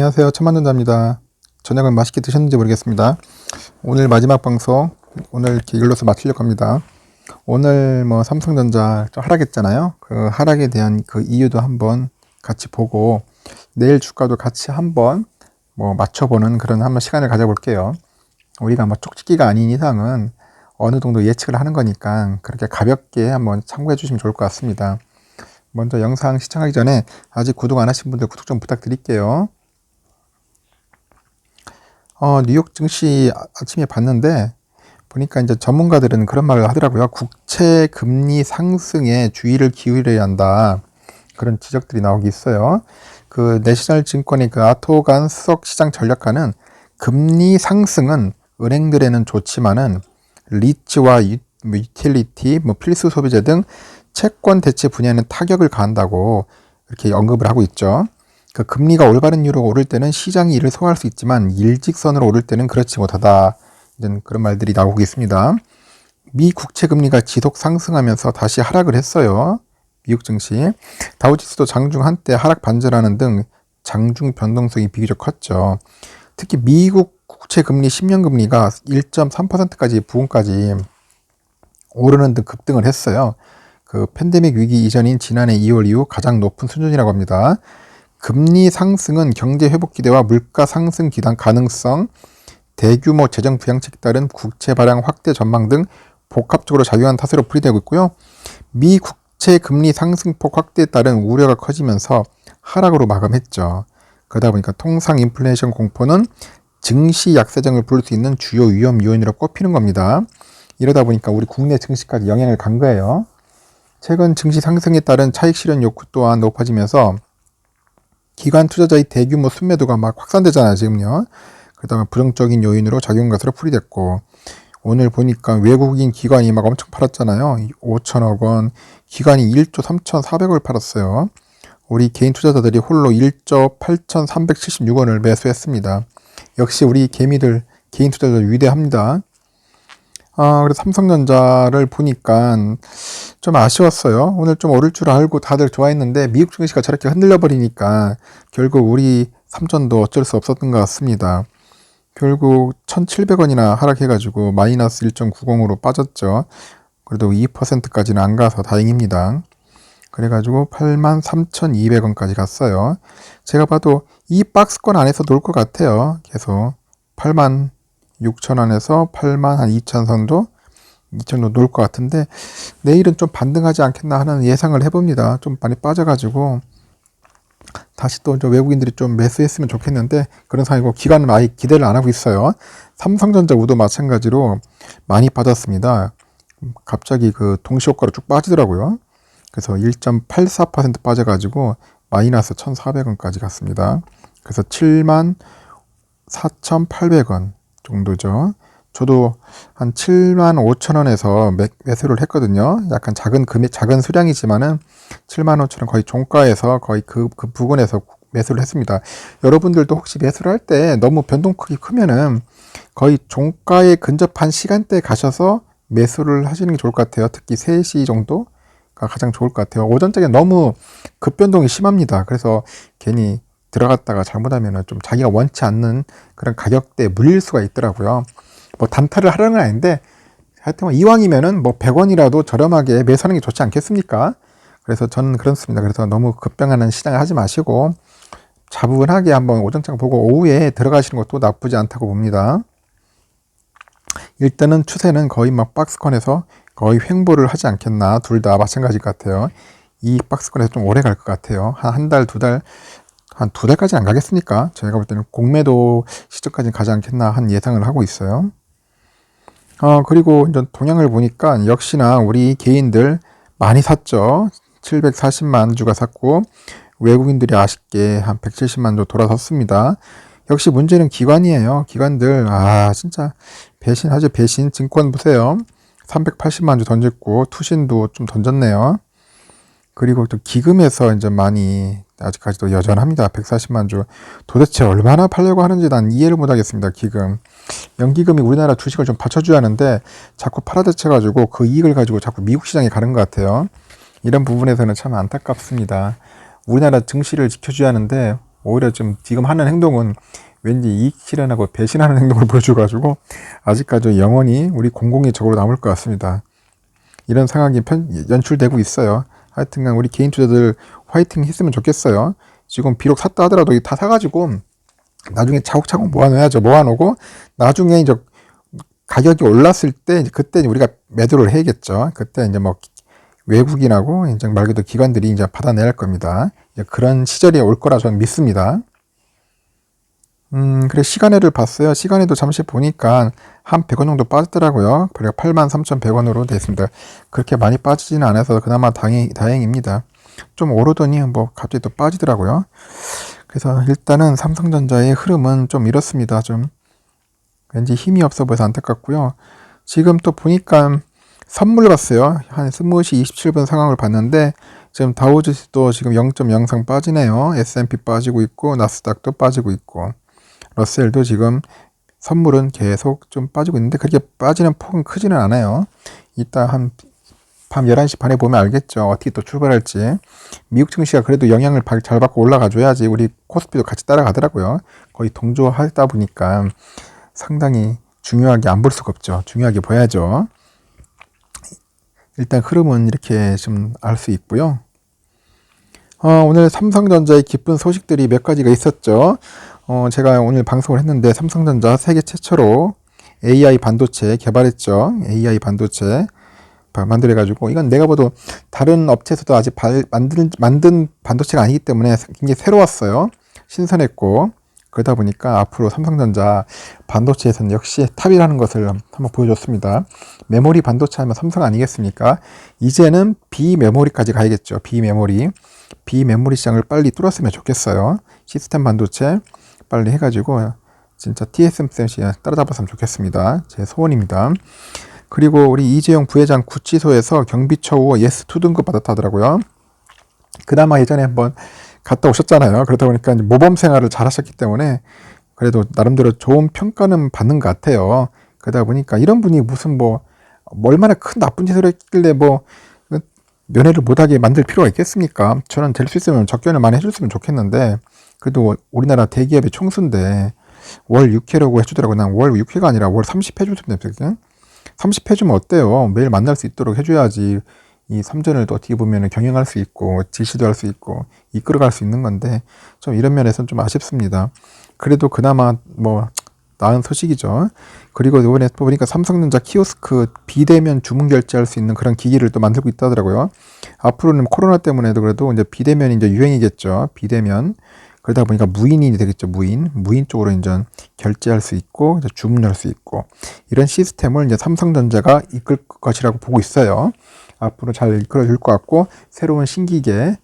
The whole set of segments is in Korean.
안녕하세요. 천만전자입니다. 저녁을 맛있게 드셨는지 모르겠습니다. 오늘 마지막 방송, 오늘 이걸로서 마치려고 합니다. 오늘 삼성전자 좀 하락했잖아요. 그 하락에 대한 그 이유도 한번 같이 보고 내일 주가도 같이 한번 맞춰보는 그런 한번 시간을 가져볼게요. 우리가 쪽집기가 아닌 이상은 어느 정도 예측을 하는 거니까 그렇게 가볍게 한번 참고해 주시면 좋을 것 같습니다. 먼저 영상 시청하기 전에 아직 구독 안 하신 분들 구독 좀 부탁드릴게요. 뉴욕 증시 아침에 봤는데 보니까 이제 전문가들은 그런 말을 하더라고요. 국채 금리 상승에 주의를 기울여야 한다. 그런 지적들이 나오기 있어요. 그 내셔널 증권의 그 아토간 수석 시장 전략가는 금리 상승은 은행들에는 좋지만은 리츠와 유틸리티, 필수 소비재 등 채권 대체 분야에는 타격을 가한다고 이렇게 언급을 하고 있죠. 그 금리가 올바른 이유로 오를 때는 시장이 이를 소화할 수 있지만 일직선으로 오를 때는 그렇지 못하다. 이런 그런 말들이 나오고 있습니다. 미 국채 금리가 지속 상승하면서 다시 하락을 했어요. 미국 증시. 다우지수도 장중 한때 하락 반전하는 등 장중 변동성이 비교적 컸죠. 특히 미국 국채 금리 10년 금리가 1.3%까지 부근까지 오르는 등 급등을 했어요. 그 팬데믹 위기 이전인 지난해 2월 이후 가장 높은 수준이라고 합니다. 금리 상승은 경제 회복 기대와 물가 상승 기단 가능성, 대규모 재정 부양책에 따른 국채 발행 확대 전망 등 복합적으로 작용한 탓으로 풀이되고 있고요. 미 국채 금리 상승폭 확대에 따른 우려가 커지면서 하락으로 마감했죠. 그러다 보니까 통상 인플레이션 공포는 증시 약세장을 부를 수 있는 주요 위험 요인으로 꼽히는 겁니다. 이러다 보니까 우리 국내 증시까지 영향을 간 거예요. 최근 증시 상승에 따른 차익 실현 욕구 또한 높아지면서 기관 투자자의 대규모 순매도가 막 확산되잖아요, 지금요. 그다음에 부정적인 요인으로 작용한 것으로 풀이됐고, 오늘 보니까 외국인 기관이 막 엄청 팔았잖아요. 5천억 원, 기관이 1조 3,400억을 팔았어요. 우리 개인 투자자들이 홀로 1조 8,376원을 매수했습니다. 역시 우리 개미들, 개인 투자자들 위대합니다. 그래서 삼성전자를 보니까 좀 아쉬웠어요. 오늘 좀 오를 줄 알고 다들 좋아했는데 미국 증시가 저렇게 흔들려 버리니까 결국 우리 삼전도 어쩔 수 없었던 것 같습니다. 결국 1,700원이나 하락해가지고 마이너스 1.90으로 빠졌죠. 그래도 2%까지는 안 가서 다행입니다. 그래가지고 83,200원까지 갔어요. 제가 봐도 이 박스권 안에서 놀 것 같아요. 계속 86,000원에서 82,000 정도? 2,000도 놀 것 같은데 내일은 좀 반등하지 않겠나 하는 예상을 해봅니다. 좀 많이 빠져가지고 다시 또 외국인들이 좀 매수했으면 좋겠는데 그런 상황이고 기관은 아예 기대를 안 하고 있어요. 삼성전자 우도 마찬가지로 많이 빠졌습니다. 갑자기 그 동시효과로 쭉 빠지더라고요. 그래서 1.84% 빠져가지고 마이너스 1,400원까지 갔습니다. 그래서 74,800원 정도죠. 저도 한 75,000원에서 매수를 했거든요. 약간 작은 금액, 작은 수량이지만은 75,000원 거의 종가에서 거의 그 부근에서 매수를 했습니다. 여러분들도 혹시 매수를 할 때 너무 변동폭이 크면은 거의 종가에 근접한 시간대에 가셔서 매수를 하시는 게 좋을 것 같아요. 특히 3시 정도가 가장 좋을 것 같아요. 오전적에 너무 급변동이 심합니다. 그래서 괜히 들어갔다가 잘못하면 좀 자기가 원치 않는 그런 가격대에 물릴 수가 있더라고요. 단타를 하려는 건 아닌데 하여튼 이왕이면은 100원이라도 저렴하게 매수하는 게 좋지 않겠습니까? 그래서 저는 그렇습니다. 그래서 너무 급변하는 시장을 하지 마시고 차분하게 한번 오전장 보고 오후에 들어가시는 것도 나쁘지 않다고 봅니다. 일단은 추세는 거의 박스권에서 거의 횡보를 하지 않겠나. 둘 다 마찬가지일 것 같아요. 이 박스권에서 좀 오래 갈 것 같아요. 한 달, 두 달, 한 2달까지 안 가겠습니까? 저희가 볼 때는 공매도 시점까지는 가지 않겠나 한 예상을 하고 있어요. 그리고 이제 동향을 보니까 역시나 우리 개인들 많이 샀죠. 740만 주가 샀고 외국인들이 아쉽게 한 170만 주 돌아섰습니다. 역시 문제는 기관이에요. 기관들 진짜 배신하죠. 배신. 증권 보세요. 380만 주 던졌고 투신도 좀 던졌네요. 그리고 또 기금에서 이제 많이 아직까지도 여전합니다. 140만 주. 도대체 얼마나 팔려고 하는지 난 이해를 못 하겠습니다. 기금. 연기금이 우리나라 주식을 좀 받쳐줘야 하는데 자꾸 팔아대쳐가지고 그 이익을 가지고 자꾸 미국 시장에 가는 것 같아요. 이런 부분에서는 참 안타깝습니다. 우리나라 증시를 지켜줘야 하는데 오히려 지금 하는 행동은 왠지 이익 실현하고 배신하는 행동을 보여줘가지고 아직까지 영원히 우리 공공의 적으로 남을 것 같습니다. 이런 상황이 연출되고 있어요. 하여튼간 우리 개인 투자들 화이팅 했으면 좋겠어요. 지금 비록 샀다 하더라도 다 사가지고 나중에 차곡차곡 모아놓아야죠. 모아놓고 나중에 이제 가격이 올랐을 때 그때 우리가 매도를 해야겠죠. 그때 이제 뭐 외국인하고 이제 말 그대로 기관들이 이제 받아내야 할 겁니다. 이제 그런 시절이 올 거라 저는 믿습니다. 그래 시간에를 봤어요. 시간에도 잠시 보니까 한 100원 정도 빠졌더라고요. 그래서 83,100원으로 되어 있습니다. 그렇게 많이 빠지지는 않아서 그나마 다행입니다. 좀 오르더니 뭐 갑자기 또 빠지더라고요. 그래서 일단은 삼성전자의 흐름은 좀 이렇습니다. 좀 왠지 힘이 없어 보여서 안타깝고요. 지금 또 보니까 선물 봤어요. 한 스무시 27분 상황을 봤는데 지금 다우지수도 지금 0.03 빠지네요. S&P 빠지고 있고 나스닥도 빠지고 있고 러셀도 지금 선물은 계속 좀 빠지고 있는데 그렇게 빠지는 폭은 크지는 않아요. 이따 한 밤 11시 반에 보면 알겠죠. 어떻게 또 출발할지. 미국 증시가 그래도 영향을 잘 받고 올라가줘야지 우리 코스피도 같이 따라가더라고요. 거의 동조하다 보니까 상당히 중요하게 안 볼 수가 없죠. 중요하게 봐야죠. 일단 흐름은 이렇게 좀 알 수 있고요. 오늘 삼성전자의 기쁜 소식들이 몇 가지가 있었죠. 제가 오늘 방송을 했는데 삼성전자 세계 최초로 AI 반도체 개발했죠. AI 반도체 만들어가지고 이건 내가 봐도 다른 업체에서도 아직 만든 반도체가 아니기 때문에 굉장히 새로웠어요. 신선했고 그러다 보니까 앞으로 삼성전자 반도체에서는 역시 탑이라는 것을 한번 보여줬습니다. 메모리 반도체 하면 삼성 아니겠습니까? 이제는 비메모리까지 가야겠죠. 비메모리 시장을 빨리 뚫었으면 좋겠어요. 시스템 반도체 빨리 해가지고 진짜 TSMC 따라잡았으면 좋겠습니다. 제 소원입니다. 그리고 우리 이재용 부회장 구치소에서 경비처우 예스 2등급 받았다더라고요. 그나마 예전에 한번 갔다 오셨잖아요. 그러다 보니까 모범 생활을 잘 하셨기 때문에 그래도 나름대로 좋은 평가는 받는 것 같아요. 그러다 보니까 이런 분이 무슨 얼마나 큰 나쁜 짓을 했길래 면회를 못하게 만들 필요가 있겠습니까? 저는 될 수 있으면 접견을 많이 해줬으면 좋겠는데 그래도 우리나라 대기업의 총수인데 월 6회라고 해주더라고요. 난 월 6회가 아니라 월 30회 줬으면 되거든. 30 해주면 어때요? 매일 만날 수 있도록 해줘야지 이 삼전을 또 어떻게 보면 경영할 수 있고 지시도 할 수 있고 이끌어갈 수 있는 건데 좀 이런 면에서는 좀 아쉽습니다. 그래도 그나마 나은 소식이죠. 그리고 이번에 보니까 삼성전자 키오스크 비대면 주문 결제할 수 있는 그런 기기를 또 만들고 있다더라고요. 앞으로는 코로나 때문에도 그래도 이제 비대면이 이제 유행이겠죠. 비대면. 그러다 보니까 무인이 되겠죠. 무인 쪽으로 이제 결제할 수 있고 이제 주문할 수 있고 이런 시스템을 이제 삼성전자가 이끌 것이라고 보고 있어요. 앞으로 잘 이끌어 줄 것 같고 새로운 신기계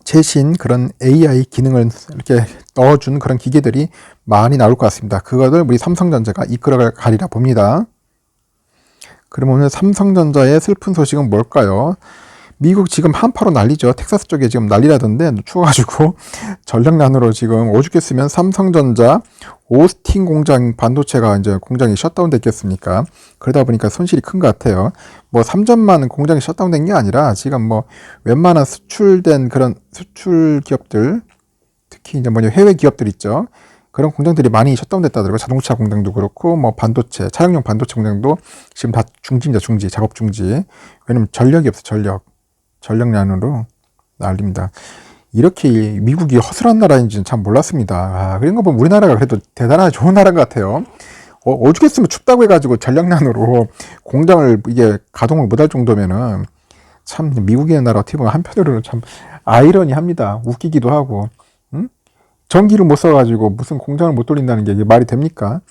최신 그런 AI 기능을 이렇게 넣어준 그런 기계들이 많이 나올 것 같습니다. 그것을 우리 삼성전자가 이끌어 가리라 봅니다. 그럼 오늘 삼성전자의 슬픈 소식은 뭘까요? 미국 지금 한파로 난리죠. 텍사스 쪽에 지금 난리라던데 추워가지고 전력난으로 지금 오죽했으면 삼성전자 오스틴 공장 반도체가 이제 공장이 셧다운 됐겠습니까? 그러다 보니까 손실이 큰 것 같아요. 3전만 공장이 셧다운된 게 아니라 지금 웬만한 수출된 그런 수출 기업들 특히 이제 해외 기업들 있죠. 그런 공장들이 많이 셧다운됐다더라고요. 자동차 공장도 그렇고 반도체 차량용 반도체 공장도 지금 다 중지입니다. 작업 중지. 왜냐면 전력이 없어. 전력난으로 난립니다. 이렇게 미국이 허술한 나라인지는 참 몰랐습니다. 그런 거 보면 우리나라가 그래도 대단하게 좋은 나라인 것 같아요. 오죽했으면 춥다고 해가지고 전력난으로 공장을 이게 가동을 못할 정도면은 참 미국의 나라 어떻게 보면 한편으로는 참 아이러니합니다. 웃기기도 하고 전기를 못 써가지고 무슨 공장을 못 돌린다는 게 이게 말이 됩니까?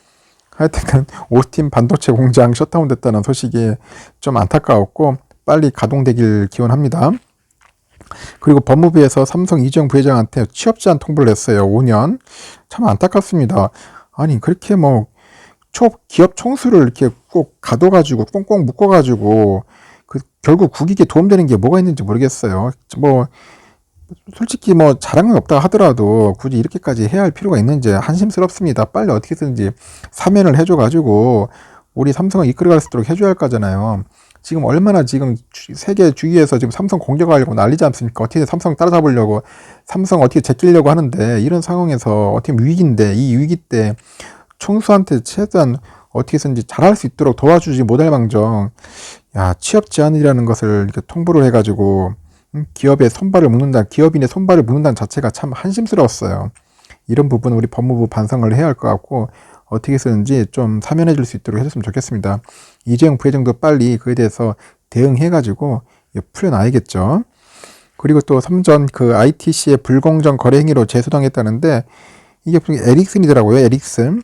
하여튼 오스틴 반도체 공장 셧다운 됐다는 소식이 좀 안타까웠고 빨리 가동되길 기원합니다. 그리고 법무부에서 삼성 이재용 부회장한테 취업 제한 통보를 했어요. 5년. 참 안타깝습니다. 아니 그렇게 기업 총수를 이렇게 꼭 가둬가지고 꽁꽁 묶어가지고 결국 국익에 도움되는 게 뭐가 있는지 모르겠어요. 솔직히 자랑은 없다 하더라도 굳이 이렇게까지 해야 할 필요가 있는지 한심스럽습니다. 빨리 어떻게든지 사면을 해줘가지고 우리 삼성을 이끌어갈 수 있도록 해줘야 할 거잖아요. 지금 얼마나 지금 세계 주위에서 지금 삼성 공격하려고 난리지 않습니까? 어떻게 삼성 따라잡으려고, 삼성 어떻게 제끼려고 하는데, 이런 상황에서 어떻게 위기인데, 이 위기 때 총수한테 최대한 어떻게 해서든지 잘할 수 있도록 도와주지 못할 망정, 야, 취업 제한이라는 것을 이렇게 통보를 해가지고 기업의 손발을 묶는다, 기업인의 손발을 묶는다는 자체가 참 한심스러웠어요. 이런 부분은 우리 법무부 반성을 해야 할 것 같고, 어떻게 해서든지 좀 사면해 줄 수 있도록 해줬으면 좋겠습니다. 이재용 부회장도 빨리 그에 대해서 대응해가지고 풀려나야겠죠. 그리고 또 삼전 그 ITC의 불공정 거래 행위로 재수당했다는데, 이게 에릭슨이더라고요. 에릭슨.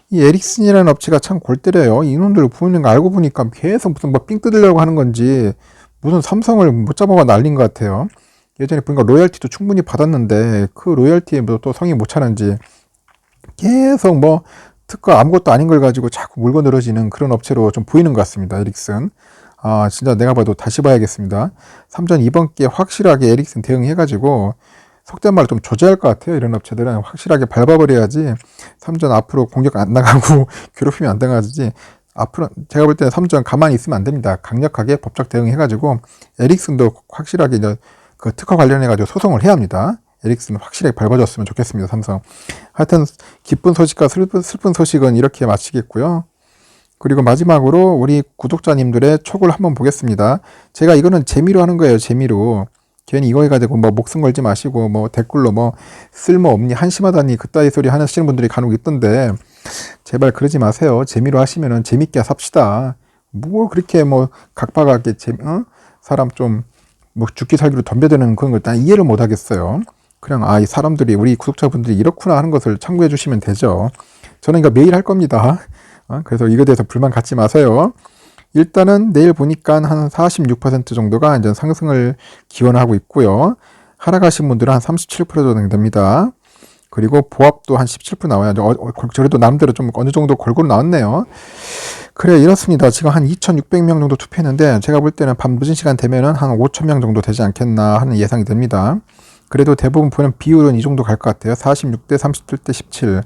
이 에릭슨이라는 업체가 참 골 때려요. 이놈들 부모님 거 알고 보니까 계속 무슨 뭐 삥 뜯으려고 하는 건지 무슨 삼성을 못 잡아가 날린 것 같아요. 예전에 보니까 로열티도 충분히 받았는데 그 로열티에 뭐 또 성이 못 차는지 계속 뭐 특허 아무것도 아닌 걸 가지고 자꾸 물고 늘어지는 그런 업체로 좀 보이는 것 같습니다. 에릭슨. 아, 진짜 내가 봐도 다시 봐야겠습니다. 삼전 이번 기회에 확실하게 에릭슨 대응해가지고 속된 말로 좀 조져야 할 것 같아요. 이런 업체들은 확실하게 밟아버려야지 삼전 앞으로 공격 안 나가고 괴롭힘이 안 당하지. 앞으로 제가 볼 때는 삼전 가만히 있으면 안 됩니다. 강력하게 법적 대응해가지고 에릭슨도 확실하게 이제 그 특허 관련해가지고 소송을 해야 합니다. 에릭슨 확실하게 밟아줬으면 좋겠습니다. 삼성. 하여튼 기쁜 소식과 슬픈 소식은 이렇게 마치겠고요. 그리고 마지막으로 우리 구독자님들의 촉을 한번 보겠습니다. 제가 이거는 재미로 하는 거예요. 재미로. 괜히 이거 해가지고 뭐 목숨 걸지 마시고 뭐 댓글로 뭐 쓸모없니 한심하다니 그따위 소리 하시는 분들이 간혹 있던데, 제발 그러지 마세요. 재미로 하시면은 재밌게 삽시다. 뭐 그렇게 뭐 각박하게 사람 좀 뭐 죽기 살기로 덤벼드는 그런 걸 난 이해를 못 하겠어요. 그냥 이 사람들이 우리 구독자분들이 이렇구나 하는 것을 참고해 주시면 되죠. 저는 이거 매일 할 겁니다. 그래서 이거에 대해서 불만 갖지 마세요. 일단은 내일 보니까 한 46% 정도가 이제 상승을 기원하고 있고요. 하락하신 분들은 한 37% 정도 됩니다. 그리고 보합도 한 17% 나와요. 그래도 나름대로 좀 어느 정도 골고루 나왔네요. 그래, 이렇습니다. 지금 한 2,600명 정도 투표했는데 제가 볼 때는 밤 늦은 시간 되면은 한 5,000명 정도 되지 않겠나 하는 예상이 됩니다. 그래도 대부분 보면 비율은 이 정도 갈 것 같아요. 46대 37대 17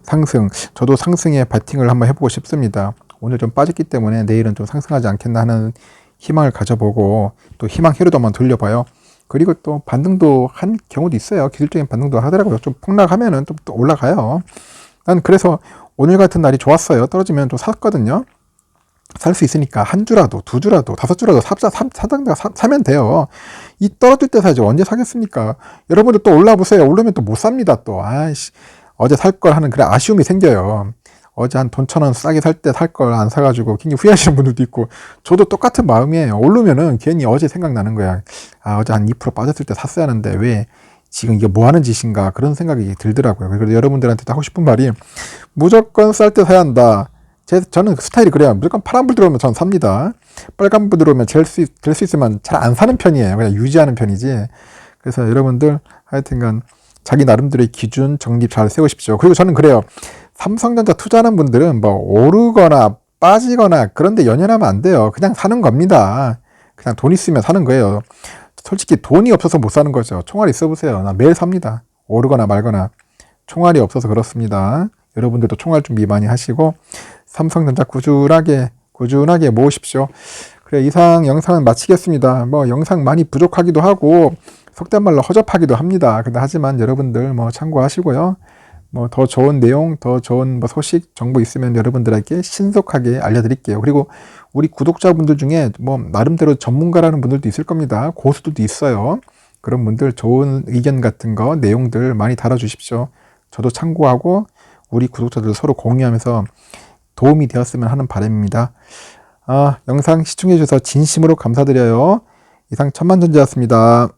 상승. 저도 상승에 바팅을 한번 해보고 싶습니다. 오늘 좀 빠졌기 때문에 내일은 좀 상승하지 않겠나 하는 희망을 가져보고 또 희망 회로도 한번 돌려봐요. 그리고 또 반등도 한 경우도 있어요. 기술적인 반등도 하더라고요. 좀 폭락하면은 또 올라가요. 난 그래서 오늘 같은 날이 좋았어요. 떨어지면 좀 샀거든요. 살 수 있으니까 한 주라도, 두 주라도, 다섯 주라도 사면 돼요. 이 떨어질 때 사야지 언제 사겠습니까? 여러분들 또 올라보세요. 오르면 또 못 삽니다. 또 아이씨, 어제 살 걸 하는 그런 아쉬움이 생겨요. 어제 한 돈 1,000원 싸게 살 때 살 걸 안 사가지고 굉장히 후회하시는 분들도 있고, 저도 똑같은 마음이에요. 오르면은 괜히 어제 생각나는 거야. 어제 한 2% 빠졌을 때 샀어야 하는데 왜 지금 이게 뭐 하는 짓인가, 그런 생각이 들더라고요. 그래서 여러분들한테도 하고 싶은 말이, 무조건 쌀 때 사야 한다. 저는 스타일이 그래요. 무조건 파란불 들어오면 전 삽니다. 빨간불 들어오면 될 수 있으면 잘 안 사는 편이에요. 그냥 유지하는 편이지. 그래서 여러분들 하여튼간 자기 나름대로의 기준 정립 잘 세우십시오. 그리고 저는 그래요. 삼성전자 투자하는 분들은 뭐 오르거나 빠지거나 그런데 연연하면 안 돼요. 그냥 사는 겁니다. 그냥 돈 있으면 사는 거예요. 솔직히 돈이 없어서 못 사는 거죠. 총알이 있어 보세요. 나 매일 삽니다. 오르거나 말거나. 총알이 없어서 그렇습니다. 여러분들도 총알 준비 많이 하시고 삼성전자 꾸준하게 모으십시오. 그래, 이상 영상은 마치겠습니다. 뭐 영상 많이 부족하기도 하고 속된 말로 허접하기도 합니다. 근데 하지만 여러분들 뭐 참고하시고요. 뭐 더 좋은 내용, 더 좋은 뭐 소식, 정보 있으면 여러분들에게 신속하게 알려드릴게요. 그리고 우리 구독자분들 중에 뭐 나름대로 전문가라는 분들도 있을 겁니다. 고수들도 있어요. 그런 분들 좋은 의견 같은 거, 내용들 많이 달아주십시오. 저도 참고하고 우리 구독자들 서로 공유하면서 도움이 되었으면 하는 바람입니다. 영상 시청해 주셔서 진심으로 감사드려요. 이상 천만전자였습니다.